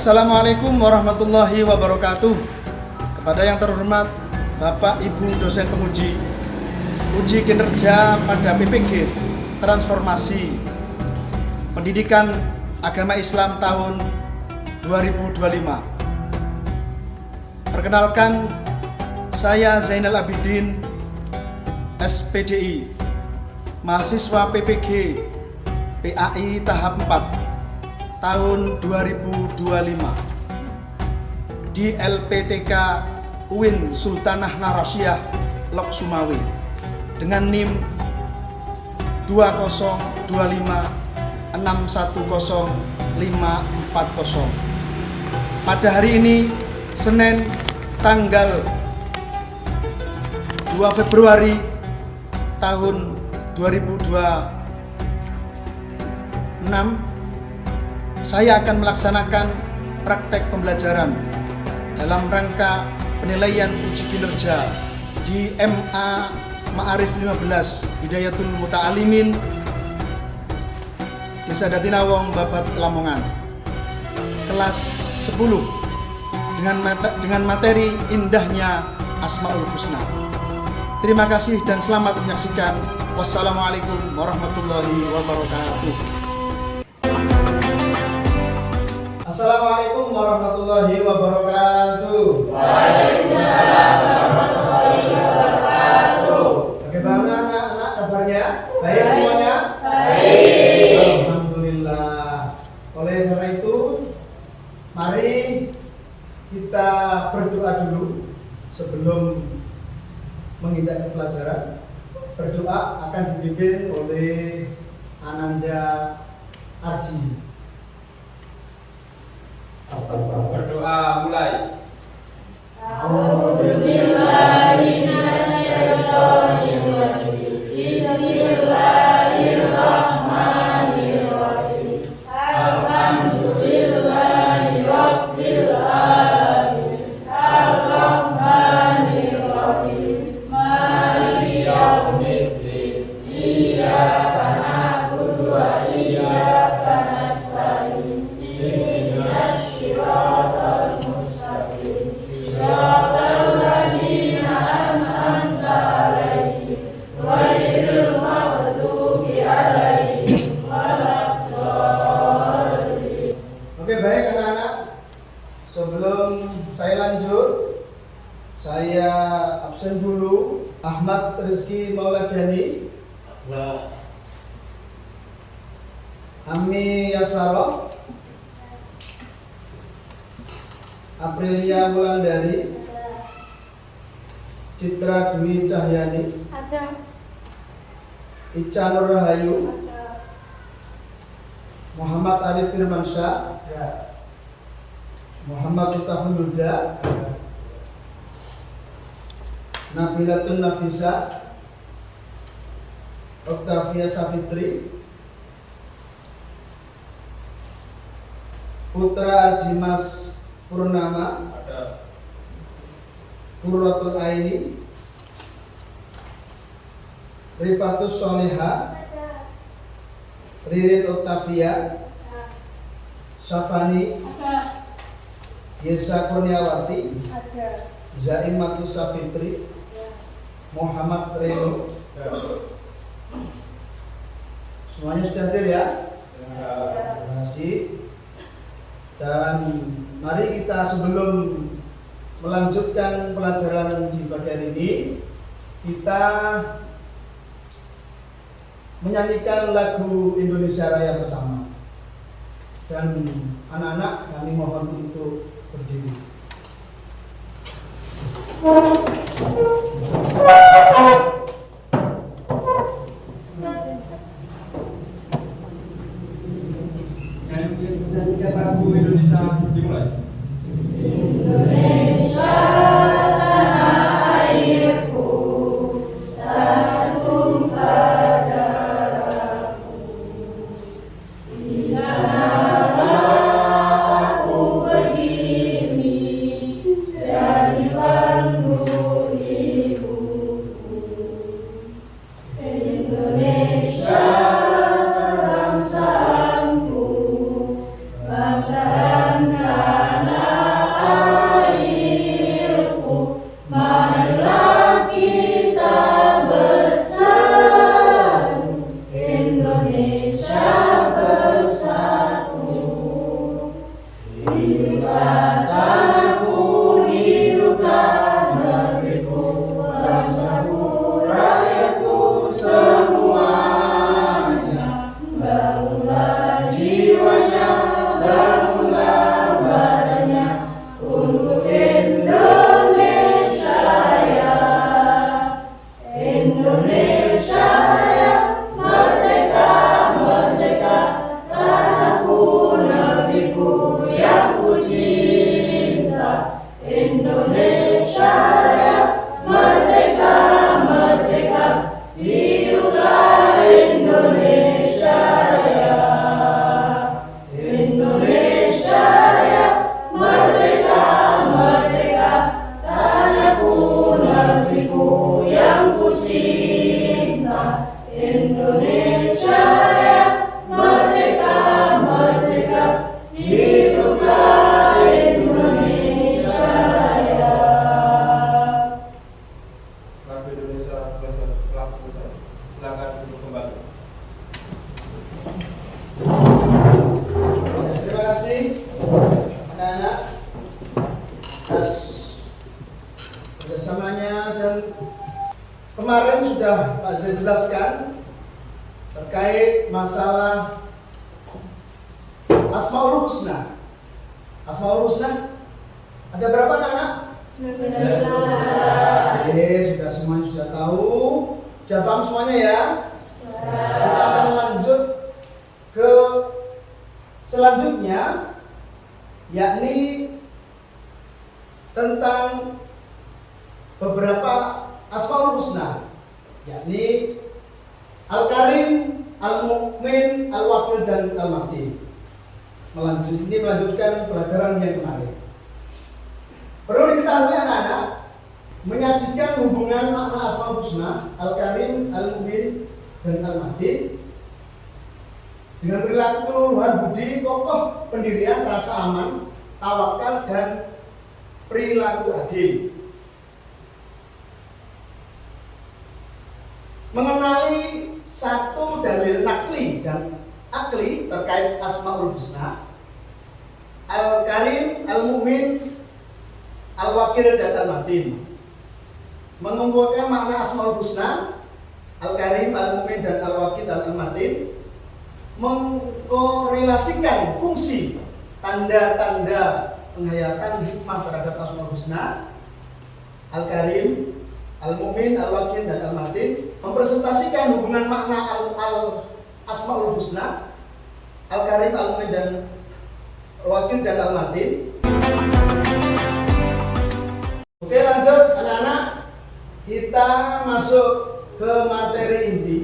Assalamualaikum warahmatullahi wabarakatuh. Kepada yang terhormat Bapak Ibu dosen penguji, uji kinerja pada PPG Transformasi Pendidikan Agama Islam tahun 2025. Perkenalkan, saya Zainal Abidin, SPDI, mahasiswa PPG PAI tahap 4 tahun 2025 di LPTK UIN Sultanah Narasiyah Lok Sumawe dengan NIM 20256100540. Pada hari ini, Senin tanggal 2 Februari tahun 2026, saya akan melaksanakan praktek pembelajaran dalam rangka penilaian uji kinerja di MA Ma'arif 15 Hidayatul Muta'alimin Desa Datinawong, Babat, Lamongan, kelas 10 dengan materi indahnya Asmaul Husna. Terima kasih dan selamat menyaksikan. Wassalamualaikum warahmatullahi wabarakatuh. Assalamualaikum warahmatullahi wabarakatuh. Waalaikumsalam warahmatullahi wabarakatuh. Bagaimana anak-anak kabarnya? Baik semuanya? Baik. Alhamdulillah. Oleh karena itu, mari kita berdoa dulu sebelum menginjak pelajaran. Berdoa akan dipimpin oleh Ananda Arji. Berdoa mulai. Bismillahirrahmanirrahim. Alhamdulillahirabbil alamin. Arrahmanirrahim. Maliki yaumiddin. Iyyaka na'budu wa iyyaka nasta'in. Ihdinas siratal mustaqim. Siratal ladzina an'amta 'alaihim ghairil maghdubi 'alaihim waladdallin. Oke, baik anak-anak. Sebelum saya lanjut, saya absen dulu. Ahmad Rizky Mauladani, Ami Yasaro, Aprilia Wulandari, Citra Dwi Cahyani, Ica Nur Rahayu, Muhammad Arif Firmansyah, Muhammad Utahun Huda, Nabilatun Nafisa, Oktavia Safitri, Putra Dimas Purnama, Qurratul Aini, Rifatus Soleha, Ririn Oktavia, Syafani, Yesa Kurniawati, Zaimatus Safitri, Muhammad Reno. Semuanya sudah hadir ya? Terima kasih. Dan mari kita sebelum melanjutkan pelajaran di pagi hari ini, kita menyanyikan lagu Indonesia Raya bersama. Dan anak-anak kami mohon untuk berdiri. Nyanyikan lagu Indonesia dimulai. Indonesia tanah airku, tanah tumpah darahku. Di sanalah aku berdiri, jadi bangku ibuku. Indonesia bangsaku, bangsa dan bangunlah jiwanya, bangunlah badannya untuk Indonesia Raya. Indonesia Raya, merdeka, merdeka, tanahku, negeriku yang ku cinta. Indonesia Raya, merdeka, merdeka, hiduplah Indonesia Raya. Indonesia Raya, merdeka, merdeka, tanahku, negeriku yang ku cinta. Indonesia Raya, merdeka, merdeka, hiduplah Indonesia Raya. Lagu Indonesia telah selesai. Silakan duduk kembali. Terima kasih anak-anak atas kerjasamanya, dan kemarin sudah Pak Zain jelaskan terkait masalah Asmaul Husna. Asmaul Husna ada berapa anak-anak? Oke, sudah semuanya sudah tahu, sudah paham semuanya ya. Kita akan lanjut ke selanjutnya, yakni tentang beberapa Asmaul Husna, yakni Al-Karim, Al-Mu'min, Al-Wakil, dan Al-Matin. Melanjutkan pelajaran yang kemarin. Perlu diketahui anak-anak, menyajikan hubungan makna Asmaul Husna, Al-Karim, Al-Mu'min, dan Al-Matin dengan perilaku keluluhan budi, kokoh pendirian, rasa aman, tawakal, dan perilaku adil. Mengenali satu dalil nakli dan akli terkait Asmaul Husna, Al-Karim, Al-Mu'min, Al-Wakil, dan Al-Matin. Mengumpulkan makna Asmaul Husna, Al-Karim, Al-Mu'min, dan Al-Wakil, dan Al-Matin. Mengkorelasikan fungsi tanda-tanda penghayatan hikmah terhadap Asmaul Husna, Al-Karim, Al-Mu'min, Al-Wakil, dan Al-Matin. Mempresentasikan hubungan makna Asmaul Husna, Al-Karim, Al-Mu'min, dan Al-Wakil, dan Al-Matin. Oke, lanjut anak-anak, kita masuk ke materi inti.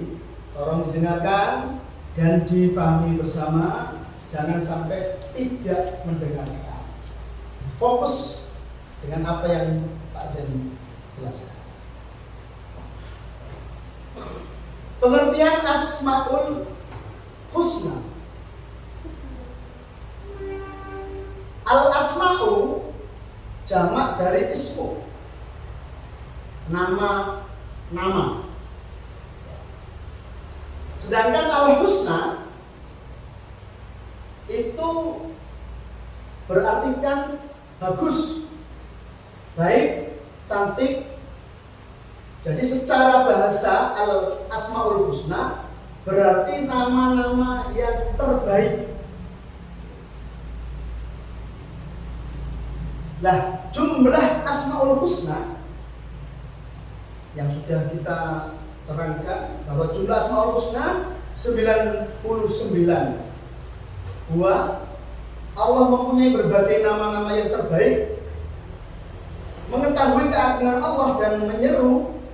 Tolong didengarkan dan dipahami bersama, jangan sampai tidak mendengarkan. Fokus dengan apa yang Pak Zain jelaskan. Pengertian Asmaul Husna. Al-Asma'u jamak dari ismu, nama. Sedangkan Al-Husna itu berartikan bagus, baik, cantik. Jadi secara bahasa Al-Asma'ul Husna berarti nama-nama yang terbaik. Nah, jumlah Asmaul Husna yang sudah kita terangkan bahwa jumlah Asmaul Husna 99. Dua, Allah mempunyai berbagai nama-nama yang terbaik. Mengetahui keagungan Allah dan menyeru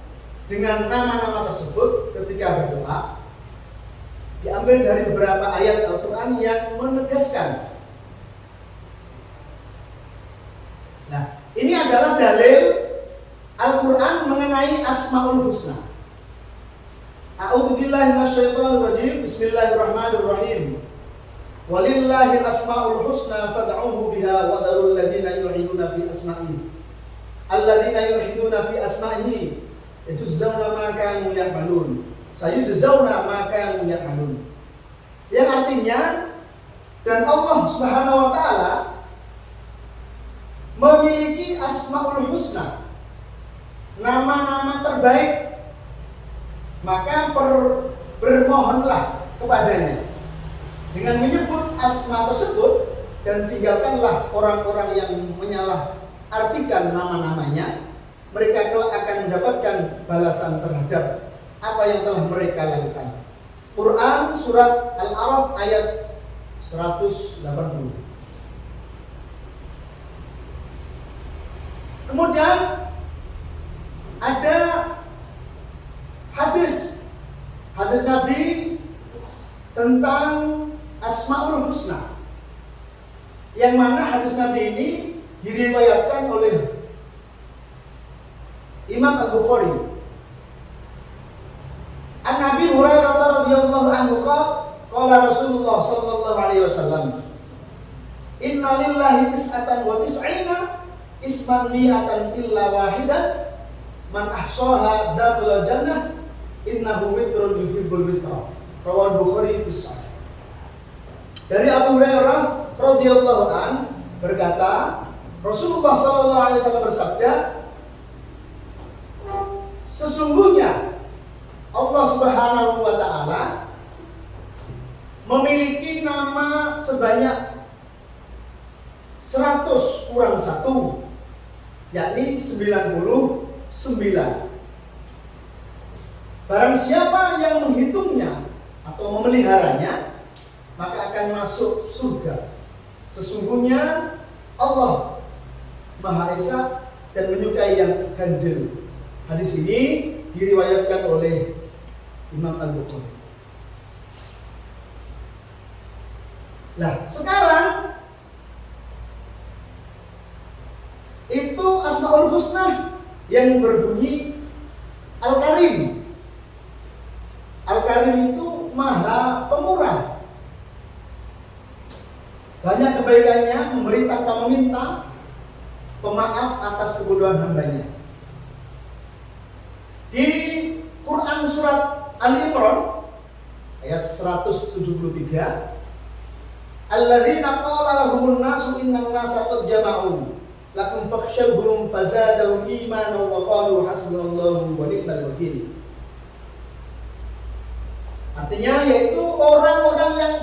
dengan nama-nama tersebut ketika berdoa diambil dari beberapa ayat Al-Quran yang menegaskan. Nah, ini adalah dalil Al-Quran mengenai Asmaul Husna. A'udzubillahi minasyaitonirrajim. Bismillahirrahmanirrahim. Walillahil asmaul husna fad'uhu biha wa dharul ladzina yulhiduna fi asma'ihi. Alladzina yulhiduna fi asma'ihi yujzauna ma kanu ya'malun. Sayujzauna ma kanu ya'malun. Yang artinya, dan Allah Subhanahu wa taala memiliki Asmaul Husna, nama-nama terbaik, maka bermohonlah kepadanya dengan menyebut asma tersebut dan tinggalkanlah orang-orang yang menyalah artikan nama-namanya, mereka kelak akan mendapatkan balasan terhadap apa yang telah mereka lakukan. Quran surat Al-A'raf ayat 180. Kemudian ada hadis Nabi tentang Asmaul Husna, yang mana hadis Nabi ini diriwayatkan oleh Imam Al-Bukhari. An Nabi Hurairah radhiyallahu anhu qala Rasulullah sallallahu alaihi wasallam, "Inna lillahi tis'atan wa tis'ina isman mi'atan illa wahidan man ahsaha dakhala jannah innahu witrun yuhibbul witra." Rawal Bukhari fi Sahih. Dari Abu Hurairah radhiyallahu an berkata, Rasulullah sallallahu alaihi wasallam bersabda, sesungguhnya Allah Subhanahu wa taala memiliki nama sebanyak 100 kurang 1, yakni 99. Barang siapa yang menghitungnya atau memeliharanya, maka akan masuk surga. Sesungguhnya Allah Maha Esa dan menyukai yang ganjil. Hadis ini diriwayatkan oleh Imam Al-Bukhari. Nah, sekarang itu Asmaul Husna yang berbunyi Al-Karim. Al-Karim itu Maha Pemurah. Banyak kebaikannya, memberi tanpa meminta, pemaaf atas kebodohan hambanya. Di Quran surat Al-Imran ayat 173, alladzina qala lahumun nasu innan nasa qad jama'u lakum fakhshawhum fazadahum imanan wa qalu hasbunallahu wa ni'mal wakil. Artinya yaitu orang-orang yang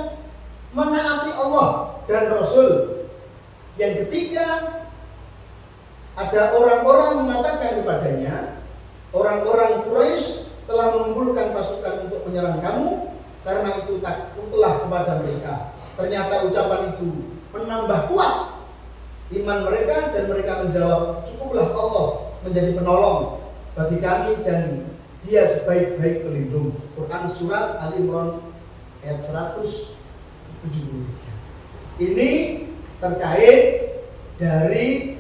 menaati Allah dan Rasul, yang ketika ada orang-orang mengatakan kepadanya, orang-orang Quraisy telah mengumpulkan pasukan untuk menyerang kamu, karena itu takutlah kepada mereka. Ternyata ucapan itu menambah kuat iman mereka, dan mereka menjawab, cukuplah Allah menjadi penolong bagi kami dan Dia sebaik-baik pelindung. Quran surat Al-Imran ayat 173. Ini terkait dari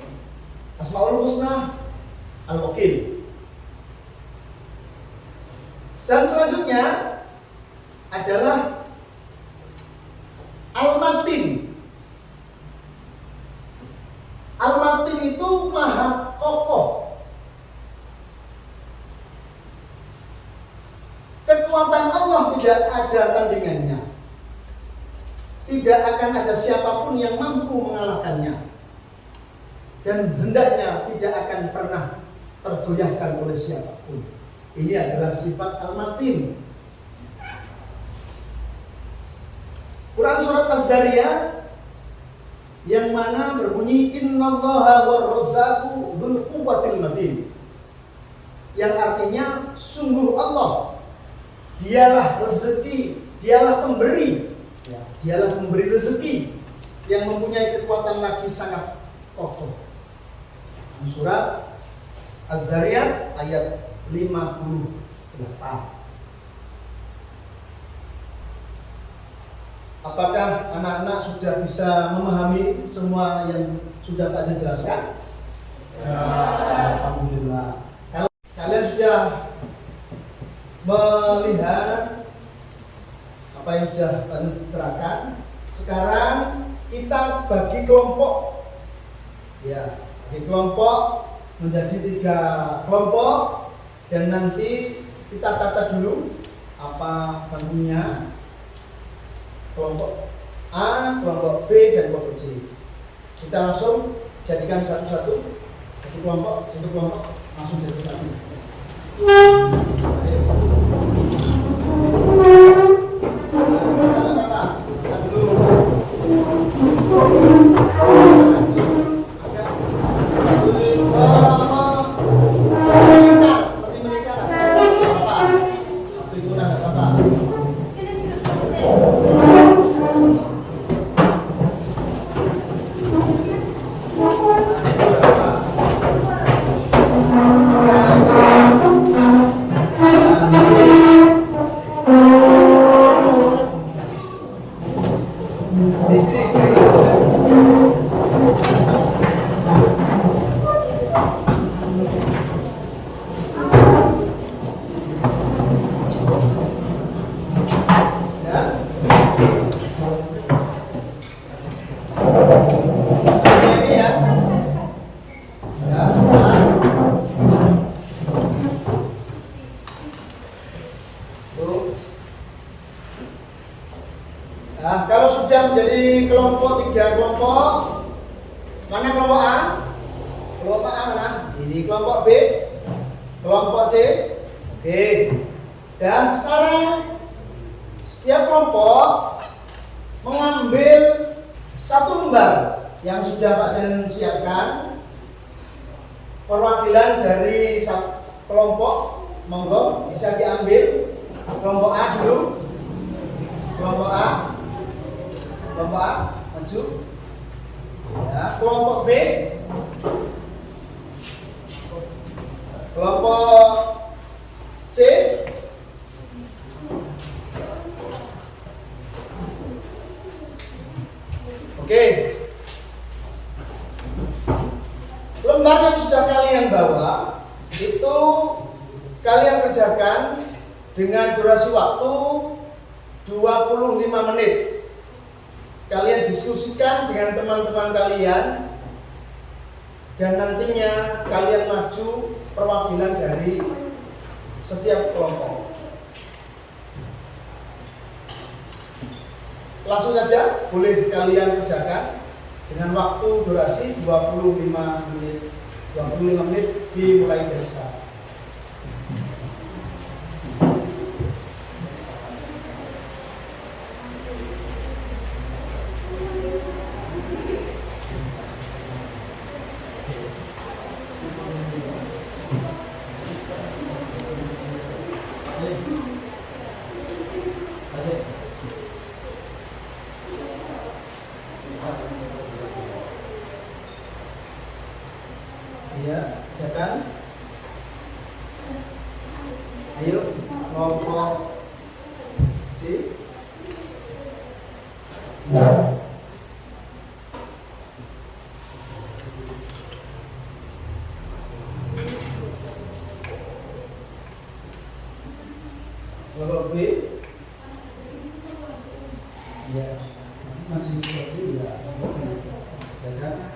Asmaul Husna Al-Wakil. Dan selanjutnya adalah Al-Matin. Al-Matin itu Maha Kokoh. Kekuatan Allah tidak ada tandingannya. Tidak akan ada siapapun yang mampu mengalahkannya. Dan hendaknya tidak akan pernah tergoyahkan oleh siapapun. Ini adalah sifat Al-Matin. Quran surat Az-Zariyat yang mana berbunyi innallaha war-razzaqu dzul quwwatil matin. Yang artinya sungguh Allah, Dialah rezeki, Dialah pemberi, Dialah pemberi rezeki yang mempunyai kekuatan lagi sangat kokoh. Surat Az-Zariyat ayat 58. Apakah anak-anak sudah bisa memahami semua yang sudah Pak Zin jelaskan? Ya. Alhamdulillah. Kalau kalian sudah melihat apa yang sudah Pak Zin terangkan, sekarang kita bagi kelompok. Ya, bagi kelompok menjadi 3 kelompok, dan nanti kita tata dulu apa bentuknya. Kelompok A, kelompok B, dan kelompok C. Kita langsung jadikan satu-satu. Satu kelompok langsung jadi satu. Ayo. Kita Di sini. Ya. Ini ya. Ya. Tuh. Nah, kalau sudah menjadi kelompok 3 kelompok, mana kelompok A? Kelompok A mana? Ini kelompok B, kelompok C. Oke. Dan sekarang setiap kelompok mengambil 1 lembar yang sudah Pak Sen siapkan. Perwakilan dari kelompok, monggo bisa diambil. Kelompok A dulu. Kelompok A, maju. Ya, kelompok B, kelompok C, oke. Lembar yang sudah kalian bawa itu kalian kerjakan dengan durasi waktu 25 menit. Kalian diskusikan dengan teman-teman kalian dan nantinya kalian maju perwakilan dari setiap kelompok. Langsung saja boleh kalian kerjakan dengan waktu durasi 25 menit. 25 menit dimulai dari sekarang. Ya, silakan. Ayo, kelompok C. Kelompok B. Ya, masih seperti ya. Silakan.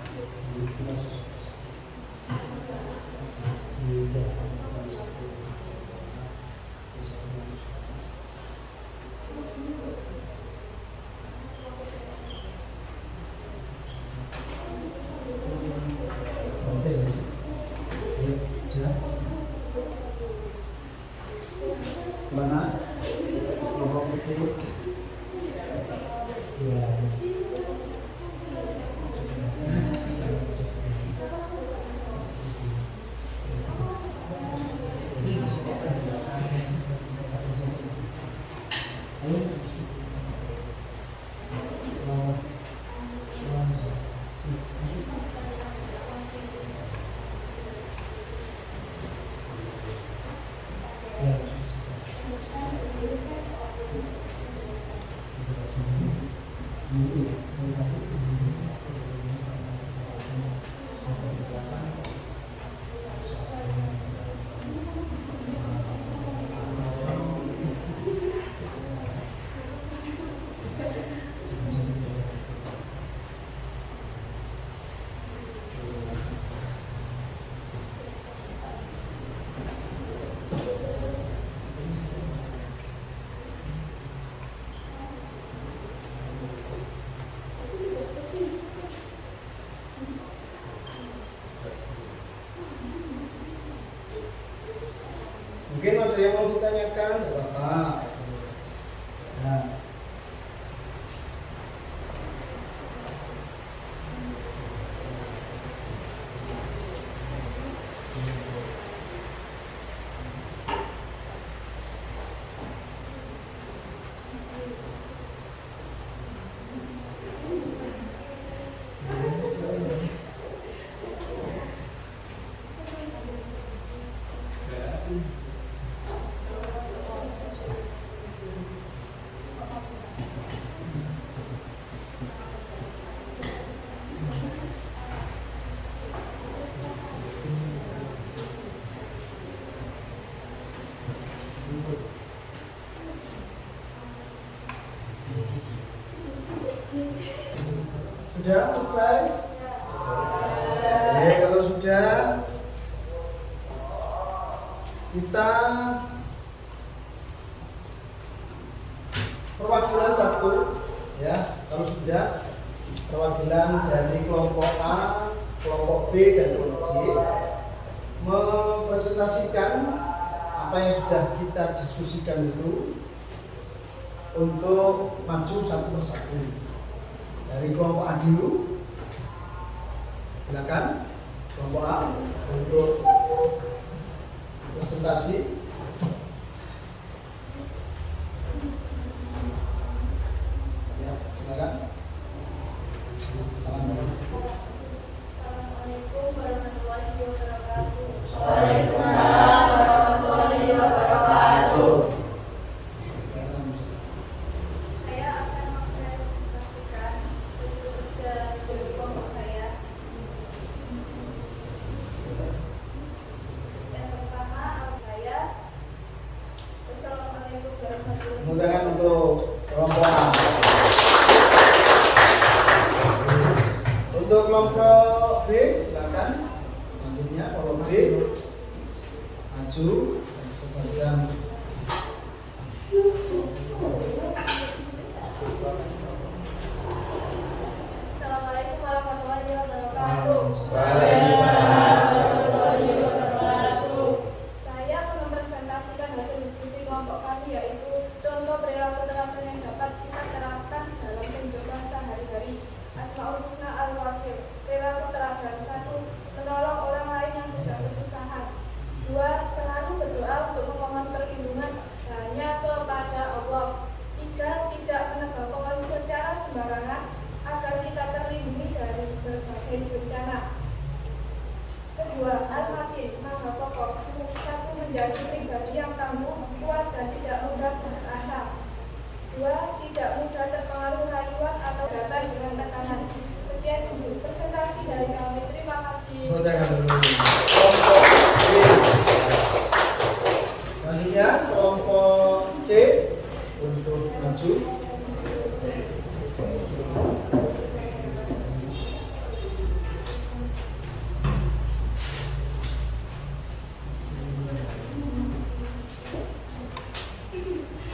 Mana? Ya. Mungkin ada yang mau ditanyakan, tidak apa-apa. Nah. Sudah selesai? Oke, kalau sudah kita perwakilan satu ya. Kalau sudah perwakilan dari kelompok A, kelompok B dan kelompok C mempresentasikan apa yang sudah kita diskusikan itu untuk maju satu persatu. Dari kelompok A dulu, silakan kelompok A untuk presentasi. Ya, silakan. Assalamualaikum warahmatullahi wabarakatuh. Waalaikumsalam warahmatullahi wabarakatuh. Saya akan mempresentasikan hasil kerja dari kelompok saya. Yang pertama, saya. Assalamualaikum warahmatullahi Tepuk tangan untuk kelompok A. Untuk kelompok B, silakan. Selanjutnya kelompok B maju presentasikan. Assalamualaikum warahmatullahi wabarakatuh. Waalaikumsalam warahmatullahi wabarakatuh. Saya akan mempresentasikan hasil diskusi kelompok kami, yaitu contoh perilaku terapan yang dapat kita terapkan dalam kehidupan sehari-hari. Asmaul Husna Al-Wakil. Perilaku teladan. 1. Menolong orang lain yang sedang kesusahan. 2. Selalu berdoa untuk memohon perlindungan hanya kepada Allah. 3. Tidak menebak pohon secara sembarangan agar kita terlindungi dari berbagai bencana. Kedua, Al-Matin, maha kokoh. 1. Menjadi pribadi yang tangguh, kuat dan tidak mudah putus asa. 2. Tidak mudah terpengaruh rayuan atau datang dengan tekanan. Sekian dulu presentasi dari kami. Terima kasih. Tepuk tangan dulu. Kelompok B. Selanjutnya kelompok C untuk maju.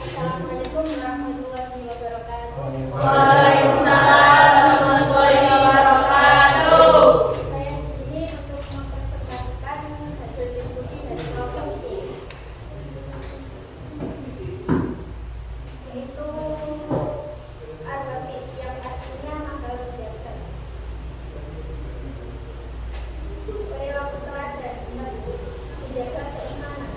Assalamualaikum warahmatullahi wabarakatuh. Waalaikumsalam warahmatullahi wabarakatuh. Saya di sini untuk mempresentasikan hasil diskusi dari kelompok C, yaitu Al-Wafid, yang artinya mangkal menjaga. Perilaku teladan. 1. Menjaga keimanan.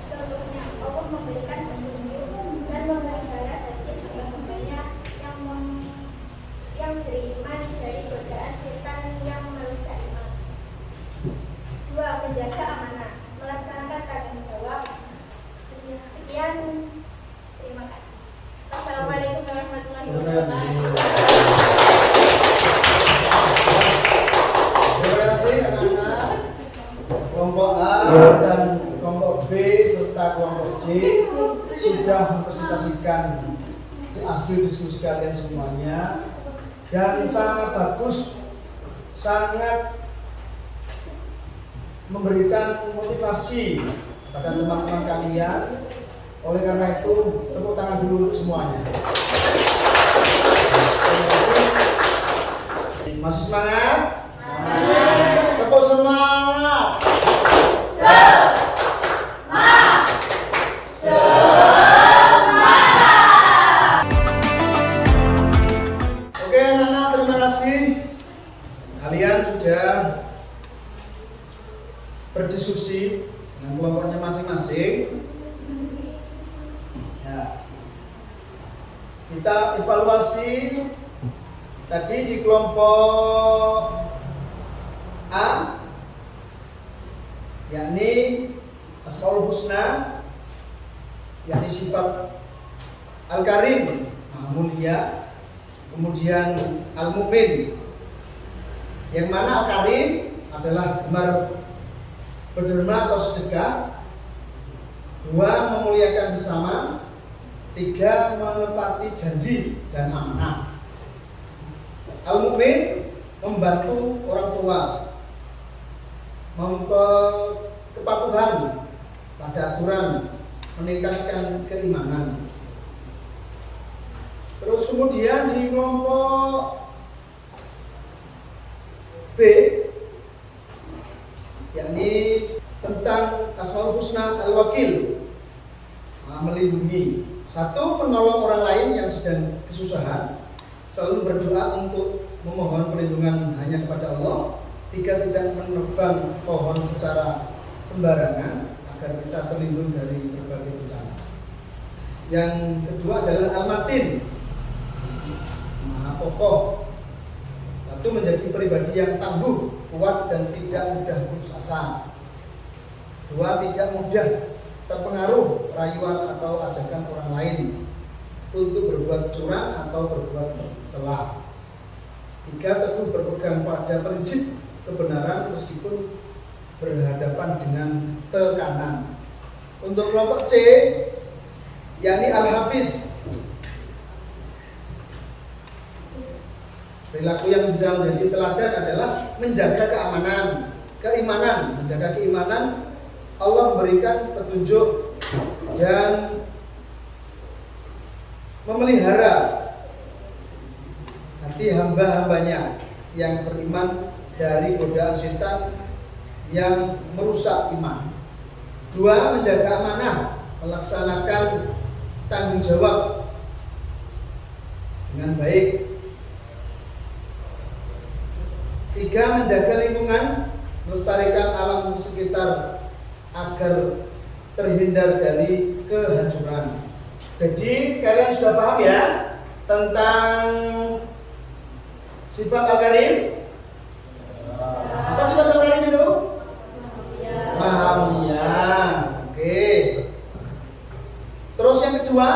Contohnya, Allah memberikan petunjuk dan memelihara hasil hamba-hambanya yang beriman dari godaan setan yang merusak iman. 2. Menjaga amanah, melaksanakan tanggung jawab. Sekian, terima kasih. Assalamualaikum warahmatullahi Tepuk tangan dulu. wabarakatuh. Terima kasih anak-anak. Kelompok A dan kelompok B serta kelompok C sudah mempresentasikan hasil diskusi kalian semuanya dan sangat bagus, sangat memberikan motivasi pada teman-teman kalian. Oleh karena itu, tepuk tangan dulu untuk semuanya. Masih semangat? Tepuk semangat. Oke anak-anak, terima kasih. Kalian sudah berdiskusi dengan kelompoknya masing-masing. Ya. Kita evaluasi tadi di kelompok A, yakni Asmaul Husna, yakni sifat Al-Karim, Maha Mulia. Kemudian Al-Mu'min, yang mana Al-Karim adalah gemar berderma atau sedekah. 2. Memuliakan sesama. 3. Menepati janji dan amanah. Al-mukmin membantu orang tua, kepatuhan pada aturan, meningkatkan keimanan. Terus kemudian di kelompok B, yakni tentang Asmaul Husna Al-Wakil, melindungi. Satu, menolong orang lain yang sedang kesusahan, selalu berdoa untuk memohon perlindungan hanya kepada Allah. Tiga, tidak menebang pohon secara sembarangan agar kita terlindung dari berbagai bencana. Yang kedua adalah Al-Matin, Maha Kokoh. Satu, menjadi pribadi yang tangguh, kuat dan tidak mudah putus asa. Dua, tidak mudah terpengaruh rayuan atau ajakan orang lain untuk berbuat curang atau berbuat salah. Tiga, teguh berpegang pada prinsip kebenaran meskipun berhadapan dengan tekanan. Untuk kelompok C, yakni Al-Hafiz, perilaku yang bisa menjadi teladan adalah menjaga keimanan. Menjaga keimanan, Allah memberikan petunjuk dan memelihara hati hamba-hambanya yang beriman dari godaan setan yang merusak iman. Dua, menjaga amanah, melaksanakan tanggung jawab dengan baik. Tiga, menjaga lingkungan, melestarikan alam sekitar agar terhindar dari kehancuran. Jadi kalian sudah paham ya tentang sifat Al-Karim? Apa sifat Al-Karim itu? Maha Mulia. Oke. Terus yang kedua,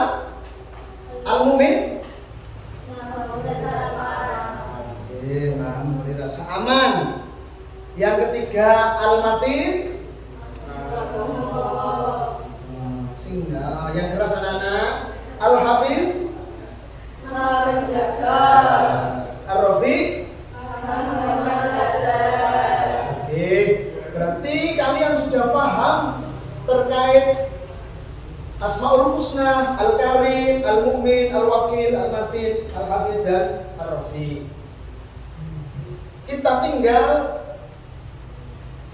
Al-Mumin. Oke, Maha memberi rasa aman. Yang ketiga, Al-Matin. Sehingga yang keras anak-anak, Al-Hafiz, menjaga, Ar-Rafiq. Oke, berarti kalian sudah paham terkait Asmaul Husna, Al-Karim, Al-Mu'min, Al-Wakil, Al-Matin, Al-Hafiz dan Ar-Rafiq. Kita tinggal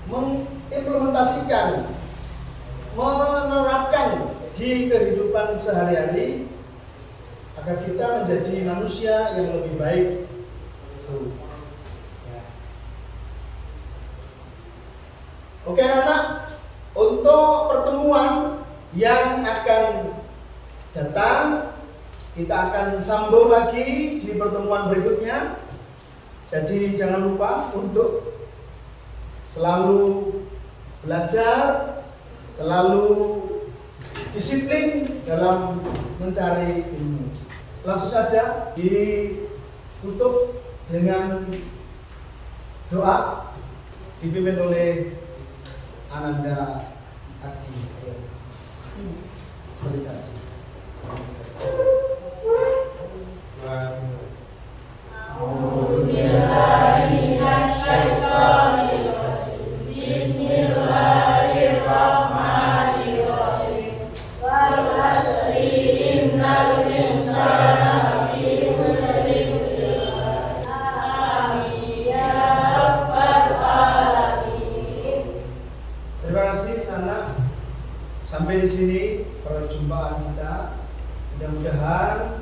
mengimplementasikan, menerapkan di kehidupan sehari-hari agar kita menjadi manusia yang lebih baik. Oke anak-anak, untuk pertemuan yang akan datang kita akan sambung lagi di pertemuan berikutnya. Jadi jangan lupa untuk selalu belajar, selalu disiplin dalam mencari ilmu. Langsung saja ditutup dengan doa dipimpin oleh Ananda Adi. Seperti tadi. Bismillahirrahmanirrahim. Wal 'asri innal insana lafi khusr. Amin ya rabbal alamin. Terima kasih anak. Sampai di sini perjumpaan kita. Mudah-mudahan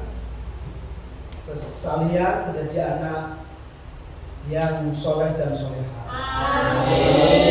sekalian menjadi anak yang soleh dan solehah. Amin.